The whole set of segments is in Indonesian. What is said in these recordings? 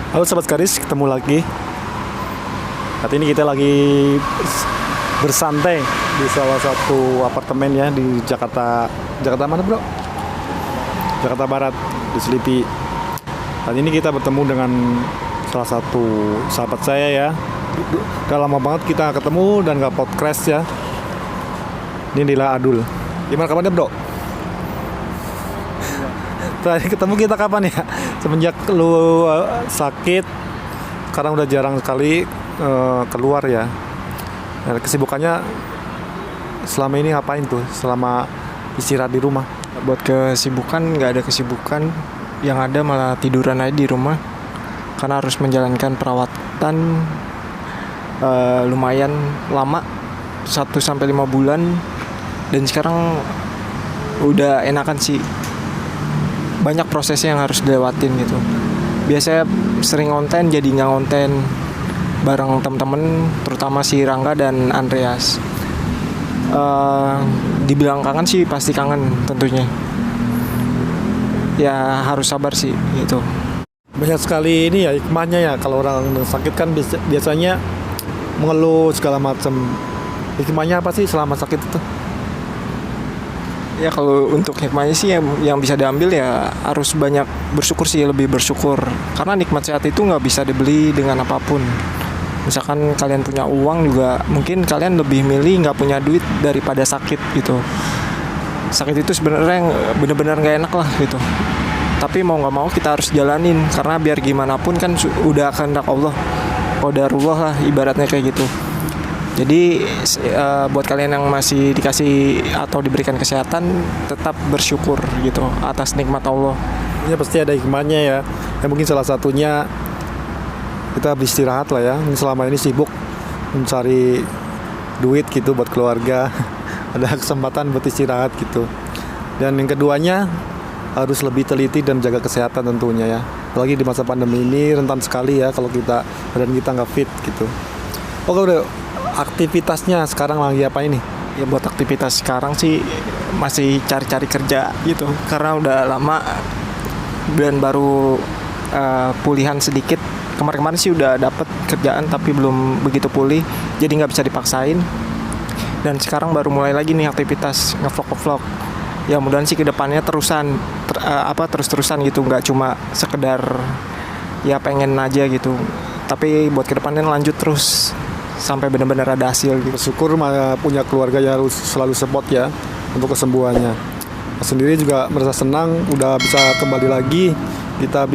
Halo Sobat Karis, ketemu lagi. Saat ini kita lagi bersantai di salah satu apartemen ya di Jakarta. Jakarta mana bro? Jakarta Barat, di Selipi. Saat ini kita bertemu dengan salah satu sahabat saya ya. Udah lama banget kita ketemu dan gak podcast ya. Ini Dila Adul. Gimana kabarnya bro? Terakhir ketemu kita kapan ya? Semenjak lu sakit, sekarang udah jarang sekali keluar ya. Nah, kesibukannya selama ini ngapain tuh? Selama istirahat di rumah? Buat kesibukan nggak ada kesibukan, yang ada malah tiduran aja di rumah karena harus menjalankan perawatan lumayan lama, 1-5 bulan, dan sekarang udah enakan sih. Banyak prosesnya yang harus dilewatin gitu. Biasanya sering konten jadi nggak konten bareng temen-temen, terutama si Rangga dan Andreas. Dibilang kangen sih pasti kangen tentunya. Ya harus sabar sih gitu. Banyak sekali ini ya hikmahnya ya. Kalau orang sakit kan biasanya mengeluh segala macam. Hikmahnya apa sih selama sakit itu? Ya kalau untuk hikmahnya sih yang bisa diambil ya harus banyak bersyukur sih, lebih bersyukur. Karena nikmat sehat itu nggak bisa dibeli dengan apapun. Misalkan kalian punya uang juga, mungkin kalian lebih milih nggak punya duit daripada sakit gitu. Sakit itu sebenarnya benar-benar nggak enak lah gitu. Tapi mau nggak mau kita harus jalanin, karena biar gimana pun kan udah kehendak Allah, qadarullah lah ibaratnya kayak gitu. Jadi buat kalian yang masih dikasih atau diberikan kesehatan, tetap bersyukur gitu atas nikmat Allah. Ya pasti ada hikmahnya ya. Yang mungkin salah satunya kita beristirahat lah ya. Selama ini sibuk mencari duit gitu buat keluarga. Ada kesempatan buat istirahat gitu. Dan yang keduanya harus lebih teliti dan jaga kesehatan tentunya ya. Apalagi di masa pandemi ini rentan sekali ya kalau badan kita nggak fit gitu. Oke udah. Aktivitasnya sekarang lagi apa ini? Ya buat aktivitas sekarang sih masih cari-cari kerja gitu, karena udah lama dan baru pulihan sedikit. Kemarin-kemarin sih udah dapet kerjaan tapi belum begitu pulih, jadi nggak bisa dipaksain. Dan sekarang baru mulai lagi nih aktivitas ngevlog. Ya mudahan sih kedepannya terus-terusan gitu, nggak cuma sekedar ya pengen aja gitu, tapi buat kedepannya lanjut terus sampai benar-benar ada hasil gitu. Bersyukur punya keluarga yang harus selalu support ya untuk kesembuhannya. Sendiri juga merasa senang udah bisa kembali lagi. Kita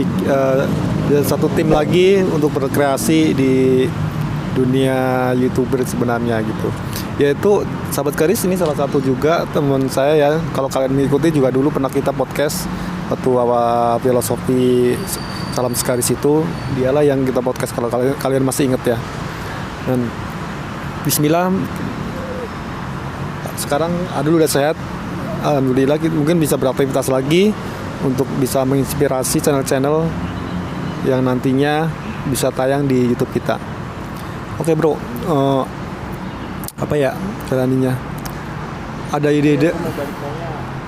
satu tim lagi untuk berkreasi di dunia YouTuber sebenarnya gitu. Yaitu sahabat Karis ini salah satu juga teman saya ya. Kalau kalian mengikuti juga dulu pernah kita podcast waktu awal filosofi Salam Karis itu, dialah yang kita podcast kalau kalian masih inget ya. Dan bismillah sekarang Adul udah sehat, alhamdulillah mungkin bisa beraktivitas lagi untuk bisa menginspirasi channel-channel yang nantinya bisa tayang di YouTube kita. Oke bro, apa ya caranya? Ada ide-ide?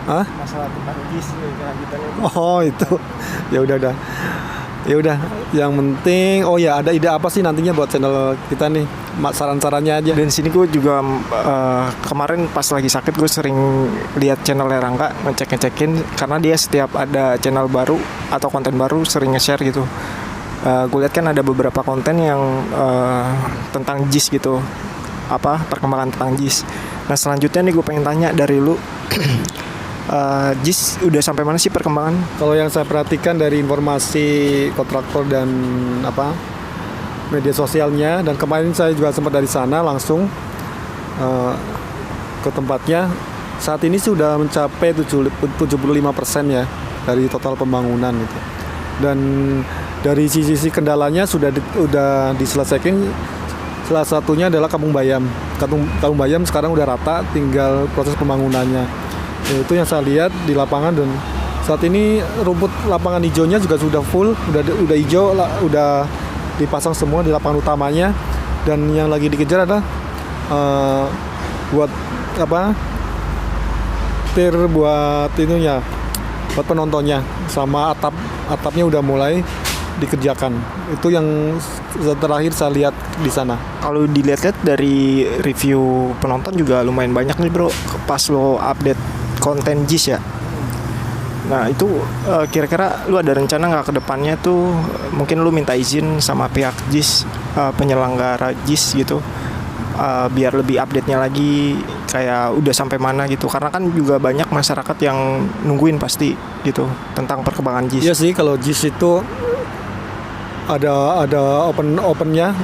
Masalah tentang GIS nih. Oh itu, ya udah. Ya udah, yang penting ada ide apa sih nantinya buat channel kita nih? Saran-sarannya aja. Dan sini gue juga kemarin pas lagi sakit gue sering lihat channelnya Rangga, ngecekin karena dia setiap ada channel baru atau konten baru sering nge-share gitu. Gue lihat kan ada beberapa konten yang tentang JIS gitu, perkembangan tentang JIS. Nah selanjutnya nih gue pengen tanya dari lu. JIS udah sampai mana sih perkembangan? Kalau yang saya perhatikan dari informasi kontraktor dan media sosialnya, dan kemarin saya juga sempat dari sana langsung ke tempatnya. Saat ini sudah mencapai 75% ya dari total pembangunan itu. Dan dari sisi kendalanya sudah diselesaikan. Salah satunya adalah Kampung Bayam. Kampung Bayam sekarang udah rata, tinggal proses pembangunannya. Itu yang saya lihat di lapangan, dan saat ini rumput lapangan hijaunya juga sudah full, udah hijau, udah dipasang semua di lapangan utamanya. Dan yang lagi dikejar adalah buat setir buat ininya, buat penontonnya, sama atapnya udah mulai dikerjakan. Itu yang terakhir saya lihat di sana. Kalau dilihat-lihat dari review penonton juga lumayan banyak nih bro, pas lo update konten JIS ya. Nah itu kira-kira lu ada rencana nggak ke depannya tuh mungkin lu minta izin sama pihak JIS, penyelenggara JIS gitu, biar lebih update-nya lagi kayak udah sampai mana gitu, karena kan juga banyak masyarakat yang nungguin pasti gitu tentang perkembangan JIS. Iya sih, kalau JIS itu ada opennya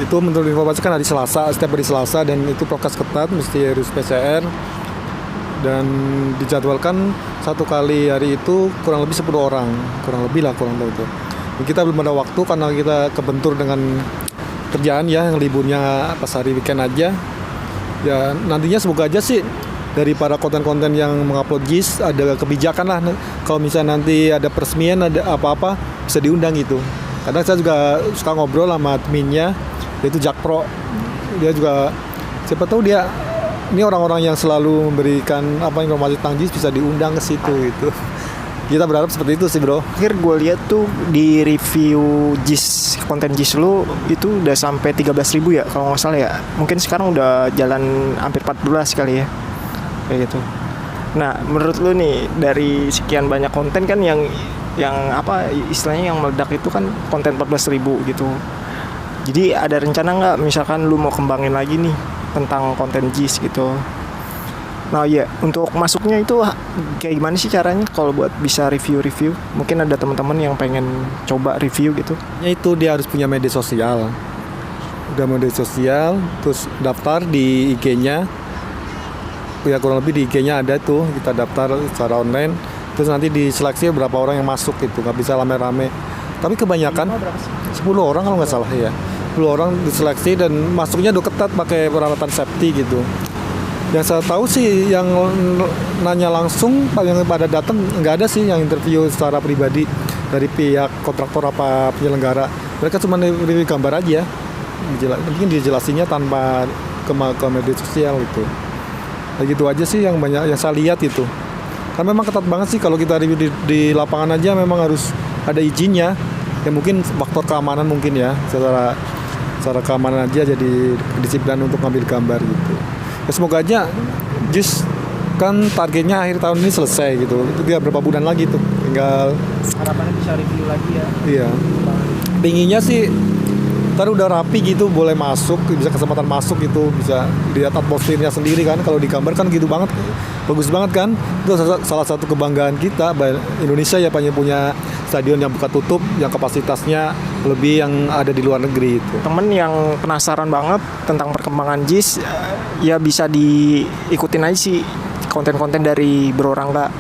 itu menurut informasi kan hari Selasa, setiap hari Selasa, dan itu prokes ketat, mesti harus PCR dan dijadwalkan satu kali hari itu kurang lebih 10 orang, kurang tahu itu. Dan kita belum ada waktu karena kita kebentur dengan kerjaan ya, yang liburnya pas hari weekend aja. Ya nantinya semoga aja sih dari para konten-konten yang mengupload JIS ada kebijakan lah, kalau misalnya nanti ada peresmian, ada apa-apa bisa diundang gitu. Kadang saya juga suka ngobrol sama adminnya, yaitu Jakpro. Dia juga siapa tahu dia ini orang-orang yang selalu memberikan informasi tentang JIS bisa diundang ke situ gitu. Kita berharap seperti itu sih bro. Akhir gue lihat tuh di review JIS, konten JIS lu itu udah sampai 13.000 ya kalau nggak salah ya. Mungkin sekarang udah jalan hampir 14 kali ya, kayak gitu. Nah menurut lu nih dari sekian banyak konten kan yang apa istilahnya yang meledak itu kan konten 14.000 gitu. Jadi ada rencana nggak misalkan lu mau kembangin lagi nih tentang konten JIS gitu? Nah ya, untuk masuknya itu kayak gimana sih caranya kalau buat bisa review-review? Mungkin ada teman-teman yang pengen coba review gitu. Ya itu dia harus punya media sosial. Udah media sosial, terus daftar di IG-nya. Ya kurang lebih di IG-nya ada tuh, kita daftar secara online. Terus nanti diseleksi berapa orang yang masuk gitu, nggak bisa rame-rame. Tapi kebanyakan 10 orang kalau nggak salah ya. 10 orang diseleksi dan masuknya udah ketat pakai peralatan safety gitu. Yang saya tahu sih yang nanya langsung yang pada datang nggak ada sih yang interview secara pribadi dari pihak kontraktor apa penyelenggara. Mereka cuma review gambar aja, mungkin dijelasinnya tanpa ke media sosial itu. Nah, gitu aja sih yang banyak yang saya lihat itu. Karena memang ketat banget sih kalau kita review di lapangan aja, memang harus ada izinnya. Ya mungkin faktor keamanan mungkin ya, secara keamanan aja jadi kedisiplinan untuk ngambil gambar gitu. Ya semoga aja JIS kan targetnya akhir tahun ini selesai gitu. Itu dia berapa bulan lagi tuh, tinggal Harapannya bisa review lagi ya. Iya. Pinginnya sih ntar udah rapi gitu, boleh masuk, bisa kesempatan masuk gitu, bisa lihat atmosfernya sendiri kan. Kalau di gambar kan gitu banget, bagus banget kan. Itu salah satu kebanggaan kita Indonesia ya, punya stadion yang buka tutup, yang kapasitasnya lebih yang ada di luar negeri itu. Temen yang penasaran banget tentang perkembangan JIS ya bisa diikutin aja sih konten-konten dari Bro Rangga,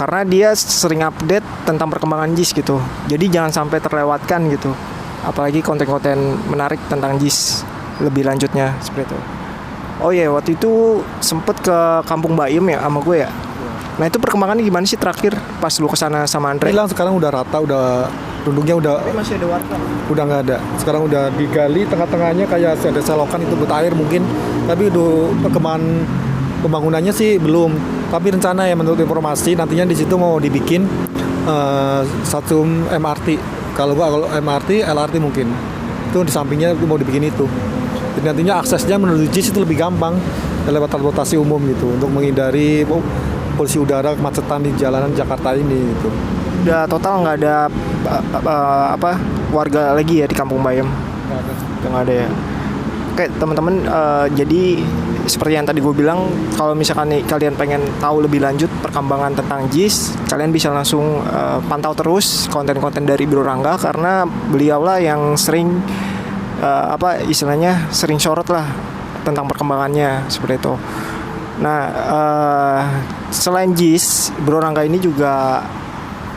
karena dia sering update tentang perkembangan JIS gitu. Jadi jangan sampai terlewatkan gitu, apalagi konten-konten menarik tentang JIS lebih lanjutnya seperti itu. Oh iya, waktu itu sempet ke Kampung Bayem ya sama gue ya. Nah itu perkembangannya gimana sih terakhir pas lu kesana sama Andre? Bilang sekarang udah rata, udah rundungnya udah. Tapi masih ada warga. Udah nggak ada. Sekarang udah digali tengah-tengahnya kayak ada selokan itu buat air mungkin. Tapi udah perkembangan pembangunannya sih belum. Tapi rencana ya menurut informasi nantinya di situ mau dibikin satu MRT. Kalau MRT, LRT mungkin. Itu di sampingnya mau dibikin itu. Jadi nantinya aksesnya menuju JIS itu lebih gampang lewat transportasi umum gitu, untuk menghindari polusi udara, kemacetan di jalanan Jakarta ini gitu. Udah total nggak ada warga lagi ya di Kampung Bayem? Nggak ada ya. Oke teman-teman, jadi seperti yang tadi gue bilang, kalau misalkan nih kalian pengen tahu lebih lanjut perkembangan tentang JIS, kalian bisa langsung pantau terus konten-konten dari Bro Rangga, karena beliaulah yang sering istilahnya sering sorot lah tentang perkembangannya seperti itu. Nah selain JIS, Bro Rangga ini juga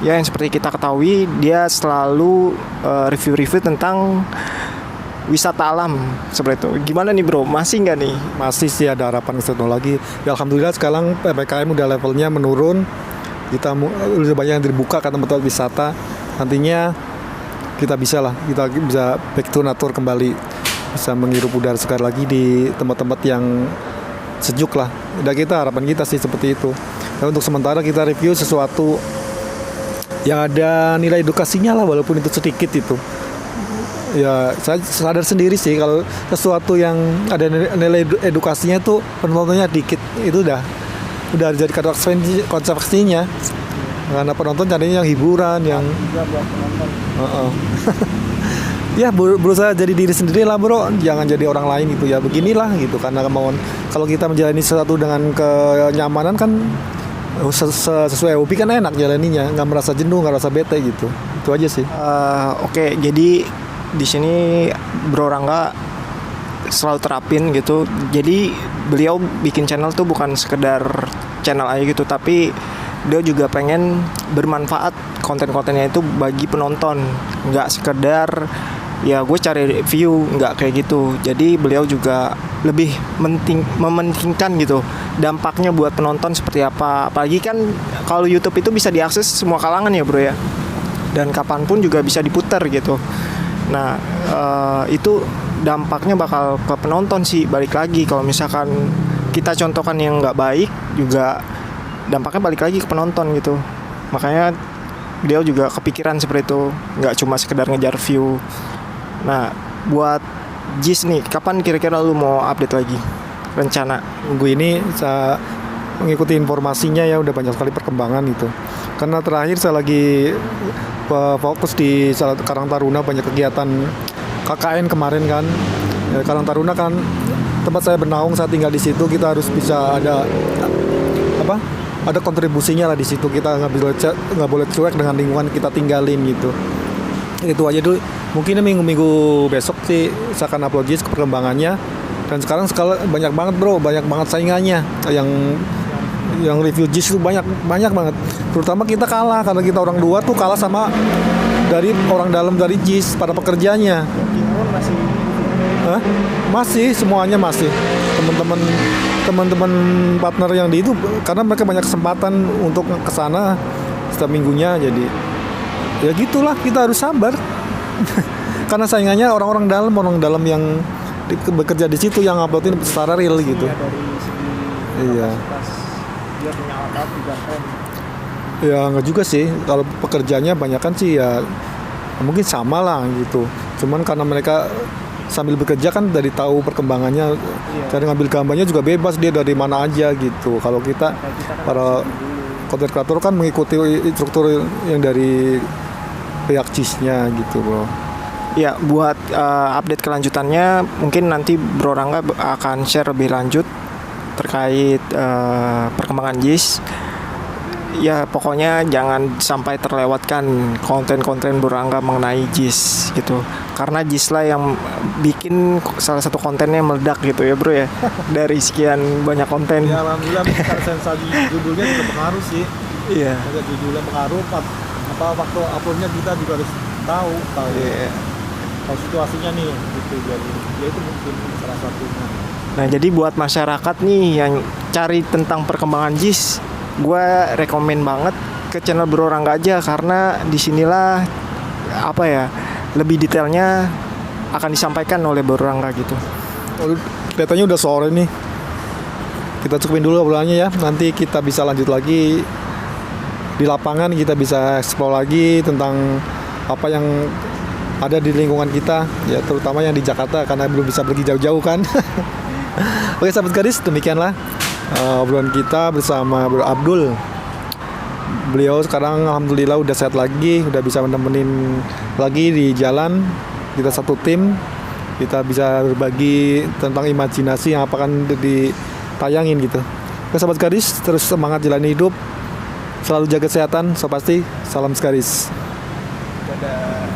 ya yang seperti kita ketahui, dia selalu review-review tentang wisata alam seperti itu. Gimana nih bro, masih nggak nih? Masih sih ada harapan ke teknologi. Ya alhamdulillah sekarang PPKM udah levelnya menurun. Kita udah banyak yang dibuka kan tempat wisata. Nantinya kita bisa back to nature kembali, bisa menghirup udara segar lagi di tempat-tempat yang sejuk lah. Dan harapan kita sih seperti itu. Dan untuk sementara kita review sesuatu yang ada nilai edukasinya lah, walaupun itu sedikit itu. Ya saya sadar sendiri sih kalau sesuatu yang ada nilai edukasinya tuh penontonnya dikit, itu udah jadi konsekuensinya. Karena penonton carinya yang hiburan, yang ya berusaha jadi diri sendiri lah bro, jangan jadi orang lain gitu ya, beginilah gitu. Karena kemauan, kalau kita menjalani sesuatu dengan kenyamanan kan sesuai hobi kan enak jalaninya, nggak merasa jenuh, nggak merasa bete gitu. Itu aja sih. Oke, jadi di sini Bro Rangga selalu terapin gitu. Jadi beliau bikin channel tuh bukan sekedar channel aja gitu, tapi dia juga pengen bermanfaat konten-kontennya itu bagi penonton, nggak sekedar ya gue cari view, nggak kayak gitu. Jadi beliau juga lebih mementingkan gitu dampaknya buat penonton seperti apa. Apalagi kan kalau YouTube itu bisa diakses semua kalangan ya bro ya, dan kapanpun juga bisa diputar gitu. Nah itu dampaknya bakal ke penonton sih. Balik lagi kalau misalkan kita contohkan yang nggak baik juga dampaknya balik lagi ke penonton gitu. Makanya dia juga kepikiran seperti itu, nggak cuma sekedar ngejar view. Nah buat Jis nih, kapan kira-kira lu mau update lagi rencana? Gue ini saya mengikuti informasinya ya, udah banyak sekali perkembangan itu. Karena terakhir saya lagi fokus di Karang Taruna, banyak kegiatan KKN kemarin kan. Ya, Karang Taruna kan tempat saya bernaung, saya tinggal di situ. Kita harus bisa ada ada kontribusinya lah di situ. Kita nggak boleh cuek dengan lingkungan kita tinggalin gitu. Itu aja dulu. Mungkin minggu-minggu besok sih saya akan upload ke perkembangannya. Dan sekarang banyak banget bro, banyak banget saingannya. Yang review JIS itu banyak banget. Terutama kita kalah karena kita orang luar tuh kalah sama dari orang dalam dari JIS pada pekerjanya. Masih semuanya masih. Teman-teman partner yang di itu, karena mereka banyak kesempatan untuk ke sana setiap minggunya, jadi ya gitulah, kita harus sabar. Karena saingannya orang-orang dalam yang bekerja di situ yang uploadin secara real gitu. Iya. Ya nggak juga sih, kalau pekerjaannya banyak kan sih ya mungkin sama lah gitu. Cuman karena mereka sambil bekerja kan dari tahu perkembangannya, cara ngambil gambarnya juga bebas, dia dari mana aja gitu. Kalau kita para content creator kan mengikuti instruktur yang dari pihak JIS-nya gitu bro. Ya buat update kelanjutannya mungkin nanti Bro Rangga akan share lebih lanjut terkait perkembangan JIS. Ya pokoknya jangan sampai terlewatkan konten-konten Bro Rangga mengenai JIS gitu. Karena JIS lah yang bikin salah satu kontennya meledak gitu ya bro ya. Dari sekian banyak konten. Ya alhamdulillah sensasi judulnya juga pengaruh sih. Iya. Judulnya pengaruh, waktu uploadnya kita juga harus tahu. Iya. Tahu situasinya nih gitu, jadi ya itu mungkin salah satunya. Nah jadi buat masyarakat nih yang cari tentang perkembangan JIS, gue rekomen banget ke channel Bro Rangga aja, karena disinilah lebih detailnya akan disampaikan oleh Bro Rangga gitu. Kelihatannya udah sore nih, kita cukupin dulu obrolannya ya. Nanti kita bisa lanjut lagi di lapangan, kita bisa explore lagi tentang apa yang ada di lingkungan kita ya, terutama yang di Jakarta karena belum bisa pergi jauh-jauh kan. Oke sahabat gadis, demikianlah obrolan kita bersama Bro Abdul. Beliau sekarang alhamdulillah udah sehat lagi, udah bisa menemenin lagi di jalan. Kita satu tim, kita bisa berbagi tentang imajinasi yang akan ditayangin gitu. Oke sahabat gadis, terus semangat jalani hidup, selalu jaga kesehatan, so pasti salam segaris. Dadah.